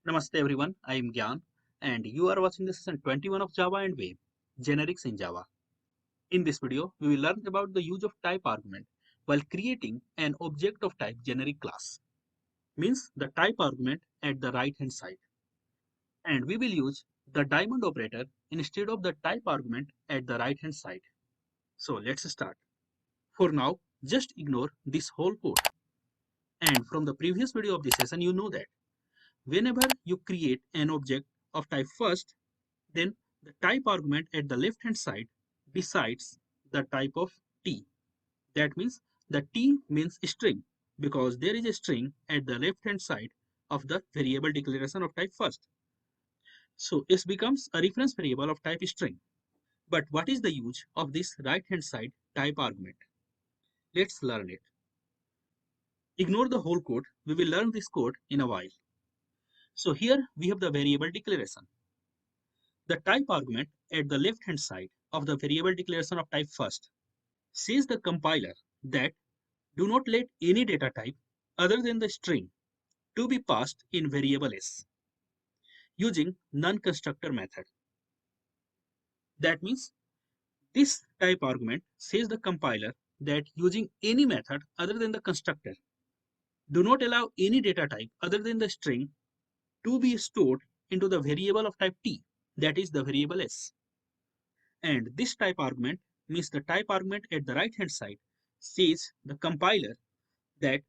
Namaste everyone, I am Gyan and you are watching the session 21 of Java and Web, Generics in Java. In this video, we will learn about the use of type argument while creating an object of type generic class, means the type argument at the right hand side. And we will use the diamond operator instead of the type argument at the right hand side. So let's start. For now, just ignore this whole code. And from the previous video of this session, you know that whenever you create an object of type first, then the type argument at the left hand side decides the type of t. That means the t means string because there is a string at the left hand side of the variable declaration of type first. So it becomes a reference variable of type string. But what is the use of this right hand side type argument? Let's learn it. Ignore the whole code. We will learn this code in a while. So here we have the variable declaration. The type argument at the left hand side of the variable declaration of type first says the compiler that do not let any data type other than the string to be passed in variable s using non-constructor method. That means this type argument says the compiler that using any method other than the constructor do not allow any data type other than the string to be stored into the variable of type t, that is the variable s. And this type argument means the type argument at the right hand side says the compiler that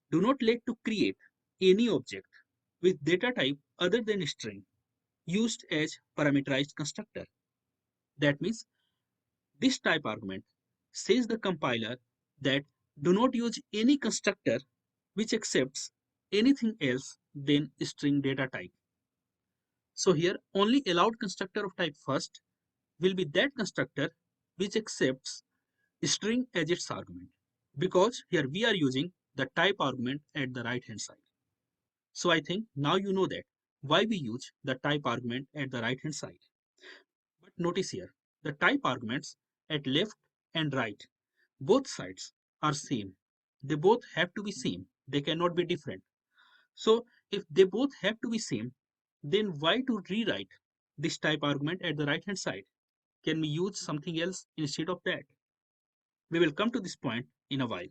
do not let to create any object with data type other than string used as parameterized constructor. That means this type argument says the compiler that do not use any constructor which accepts anything else than string data type. So here only allowed constructor of type first will be that constructor which accepts string as its argument, because here we are using the type argument at the right hand side. So I think now you know that why we use the type argument at the right hand side. But notice here, the type arguments at left and right, both sides are same. They both have to be same. They cannot be different. So if they both have to be same, then why to rewrite this type argument at the right hand side? Can we use something else instead of that? We will come to this point in a while.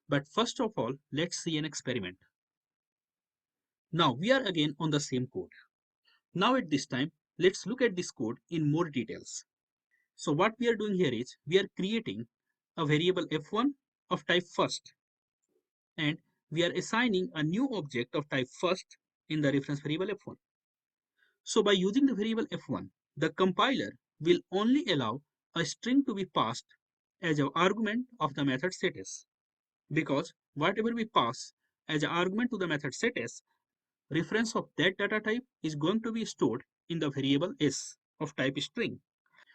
But first of all, let's see an experiment. Now we are again on the same code. Now at this time, let's look at this code in more details. So what we are doing here is we are creating a variable f1 of type first, and we are assigning a new object of type first in the reference variable f1. So by using the variable f1, the compiler will only allow a string to be passed as an argument of the method setS, because whatever we pass as an argument to the method setS, reference of that data type is going to be stored in the variable s of type string.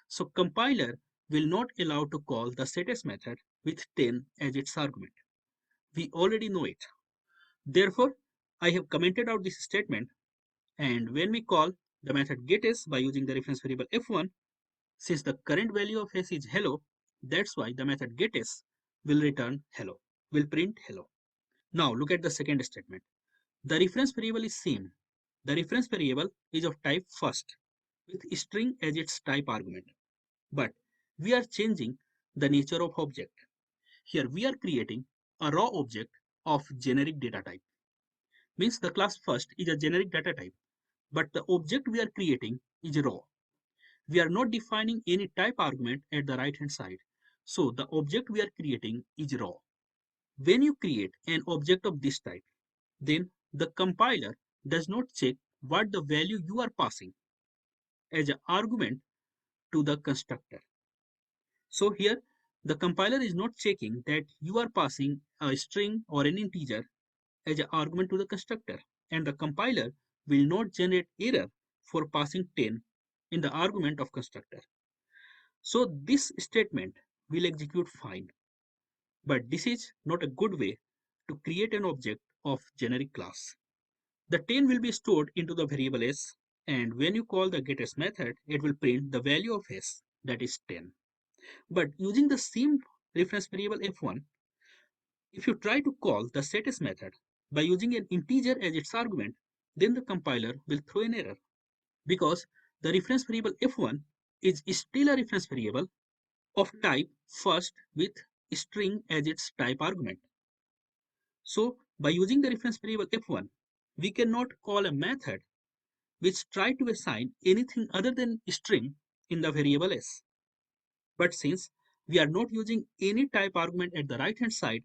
So compiler will not allow to call the setS method with 10 as its argument. We already know it. Therefore, I have commented out this statement, and when we call the method getS by using the reference variable f1, since the current value of s is hello, that's why the method getS will return hello, will print hello. Now look at the second statement. The reference variable is same. The reference variable is of type first with string as its type argument. But we are changing the nature of object. Here we are creating a raw object of generic data type. Means the class first is a generic data type, but the object we are creating is raw. We are not defining any type argument at the right hand side. So the object we are creating is raw. When you create an object of this type, then the compiler does not check what the value you are passing as an argument to the constructor. So here the compiler is not checking that you are passing a string or an integer as an argument to the constructor, and the compiler will not generate error for passing 10 in the argument of constructor. So this statement will execute fine, but this is not a good way to create an object of generic class. The 10 will be stored into the variable s, and when you call the getS method, it will print the value of s, that is 10. But using the same reference variable f1, if you try to call the setS method by using an integer as its argument, then the compiler will throw an error because the reference variable f1 is still a reference variable of type first with string as its type argument. So by using the reference variable f1, we cannot call a method which try to assign anything other than string in the variable s. But since we are not using any type argument at the right hand side,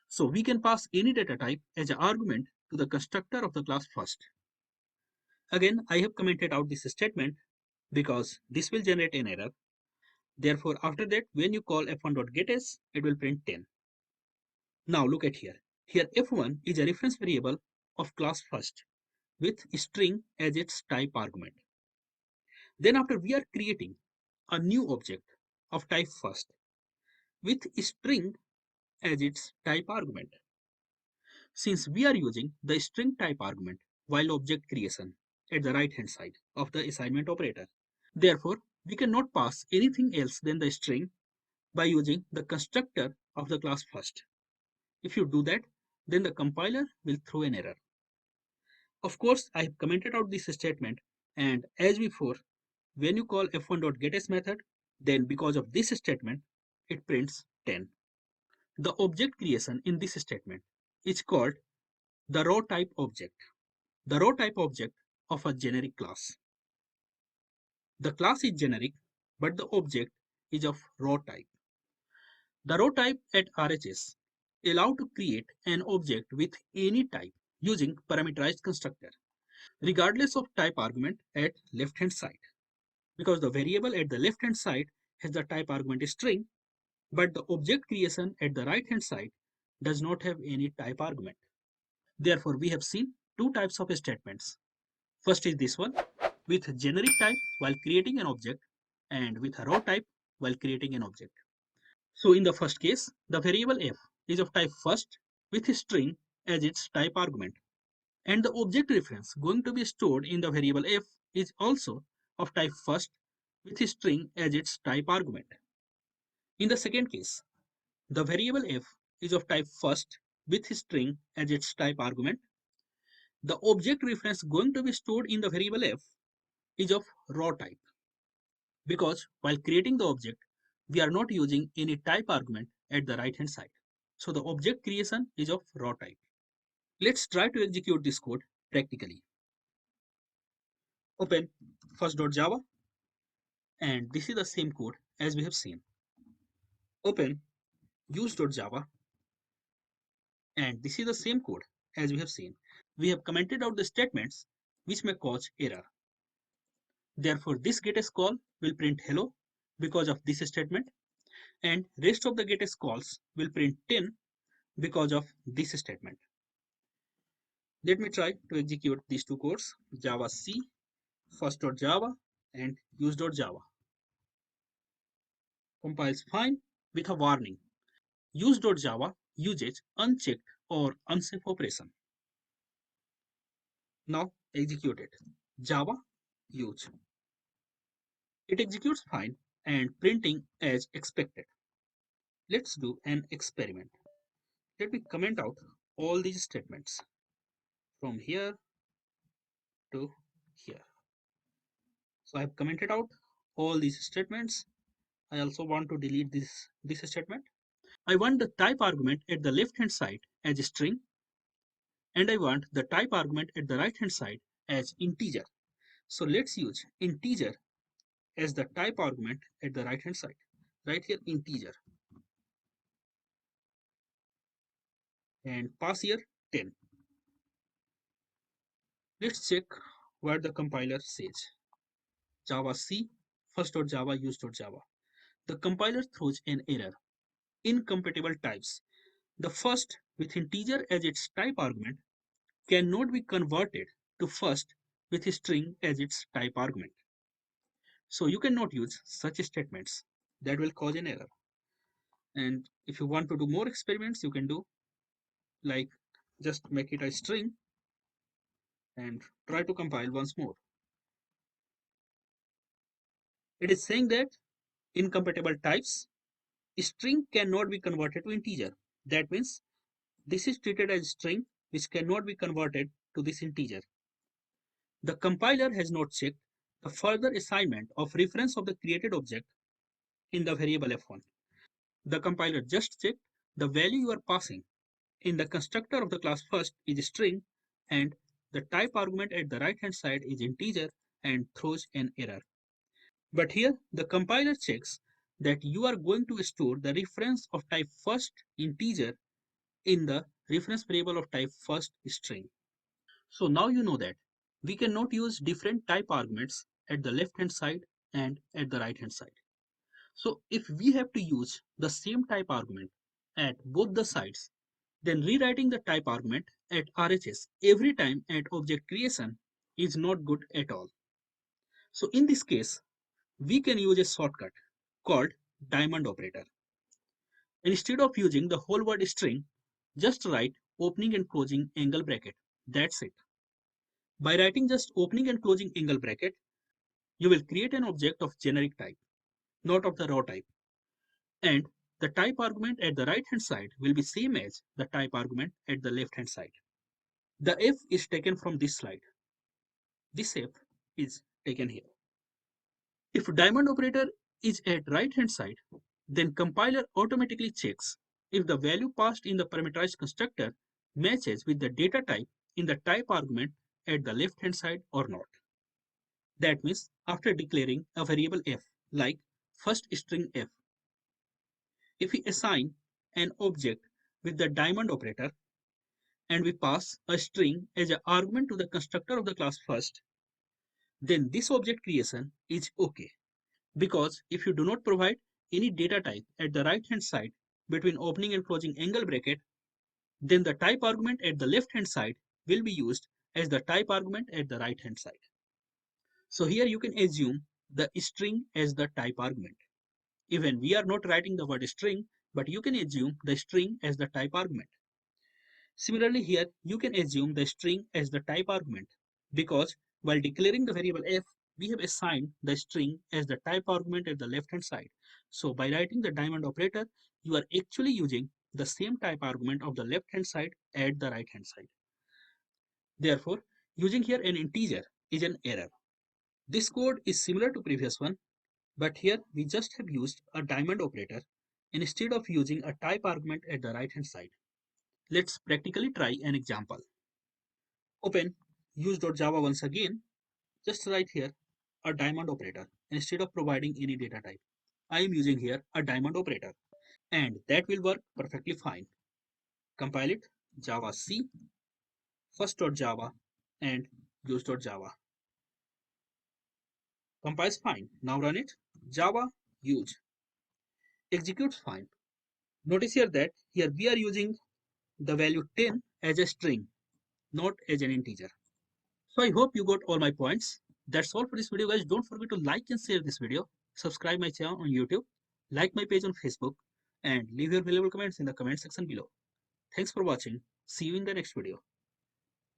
so we can pass any data type as an argument to the constructor of the class first. Again, I have commented out this statement because this will generate an error. Therefore, after that, when you call f1.getS, it will print 10. Now look at here. Here f1 is a reference variable of class first with string as its type argument. Then after we are creating a new object of type first with string as its type argument. Since we are using the string type argument while object creation at the right hand side of the assignment operator, therefore we cannot pass anything else than the string by using the constructor of the class first. If you do that, then the compiler will throw an error. Of course, I have commented out this statement, and as before, when you call f1.getS method, then because of this statement, it prints 10. The object creation in this statement is called the raw type object. The raw type object of a generic class. The class is generic, but the object is of raw type. The raw type at RHS allow to create an object with any type using parameterized constructor, regardless of type argument at left hand side. Because the variable at the left hand side has the type argument string, but the object creation at the right hand side does not have any type argument. Therefore, we have seen two types of statements. First is this one with generic type while creating an object and with a raw type while creating an object. So in the first case, the variable f is of type first with string as its type argument. And the object reference going to be stored in the variable f is also of type first with string as its type argument. In the second case, the variable f is of type first with string as its type argument. The object reference going to be stored in the variable f is of raw type because while creating the object, we are not using any type argument at the right hand side. So the object creation is of raw type. Let's try to execute this code practically. Open first.java, and this is the same code as we have seen. Open use.java, and this is the same code as we have seen. We have commented out the statements which may cause error. Therefore, this getS call will print hello because of this statement, and rest of the getS calls will print 10 because of this statement. Let me try to execute these two codes, Java C, first.java and use.java. Compiles fine with a warning. Use.java uses unchecked or unsafe operation. Now execute it. Java use. It executes fine and printing as expected. Let's do an experiment. Let me comment out all these statements from here to here. So I have commented out all these statements. I also want to delete this statement. I want the type argument at the left hand side as a string, and I want the type argument at the right hand side as integer. So let's use integer as the type argument at the right hand side. Right here integer and pass here 10. Let's check what the compiler says. Java C first.java use.java. The compiler throws an error. Incompatible types. The first with integer as its type argument cannot be converted to first with string as its type argument. So you cannot use such statements. That will cause an error. And if you want to do more experiments, you can do like just make it a string and try to compile once more. It is saying that incompatible types, string cannot be converted to integer. That means this is treated as string which cannot be converted to this integer. The compiler has not checked the further assignment of reference of the created object in the variable f1. The compiler just checked the value you are passing in the constructor of the class first is string and the type argument at the right hand side is integer and throws an error. But here the compiler checks that you are going to store the reference of type first integer in the reference variable of type first string. So now you know that we cannot use different type arguments at the left hand side and at the right hand side. So if we have to use the same type argument at both the sides, then rewriting the type argument at RHS every time at object creation is not good at all. So in this case, we can use a shortcut called diamond operator. Instead of using the whole word string, just write opening and closing angle bracket. That's it. By writing just opening and closing angle bracket, you will create an object of generic type, not of the raw type. And the type argument at the right hand side will be same as the type argument at the left hand side. The f is taken from this slide. This f is taken here. If diamond operator is at right hand side, then compiler automatically checks if the value passed in the parameterized constructor matches with the data type in the type argument at the left hand side or not. That means after declaring a variable f like first string f, if we assign an object with the diamond operator and we pass a string as an argument to the constructor of the class first, then this object creation is okay. Because if you do not provide any data type at the right hand side between opening and closing angle bracket, then the type argument at the left hand side will be used as the type argument at the right hand side. So here you can assume the string as the type argument. Even we are not writing the word string, but you can assume the string as the type argument. Similarly here you can assume the string as the type argument because while declaring the variable f, we have assigned the string as the type argument at the left hand side. So by writing the diamond operator, you are actually using the same type argument of the left hand side at the right hand side. Therefore, using here an integer is an error. This code is similar to previous one, but here we just have used a diamond operator instead of using a type argument at the right hand side. Let's practically try an example. Open use.java once again. Just write here a diamond operator instead of providing any data type. I am using here a diamond operator and that will work perfectly fine. Compile it, Java C, first.java and use.java. Compiles fine. Now run it, Java use. Executes fine. Notice here that here we are using the value 10 as a string, not as an integer. So I hope you got all my points. That's all for this video, guys. Don't forget to like and share this video. Subscribe my channel on YouTube. Like my page on Facebook. And leave your valuable comments in the comment section below. Thanks for watching. See you in the next video.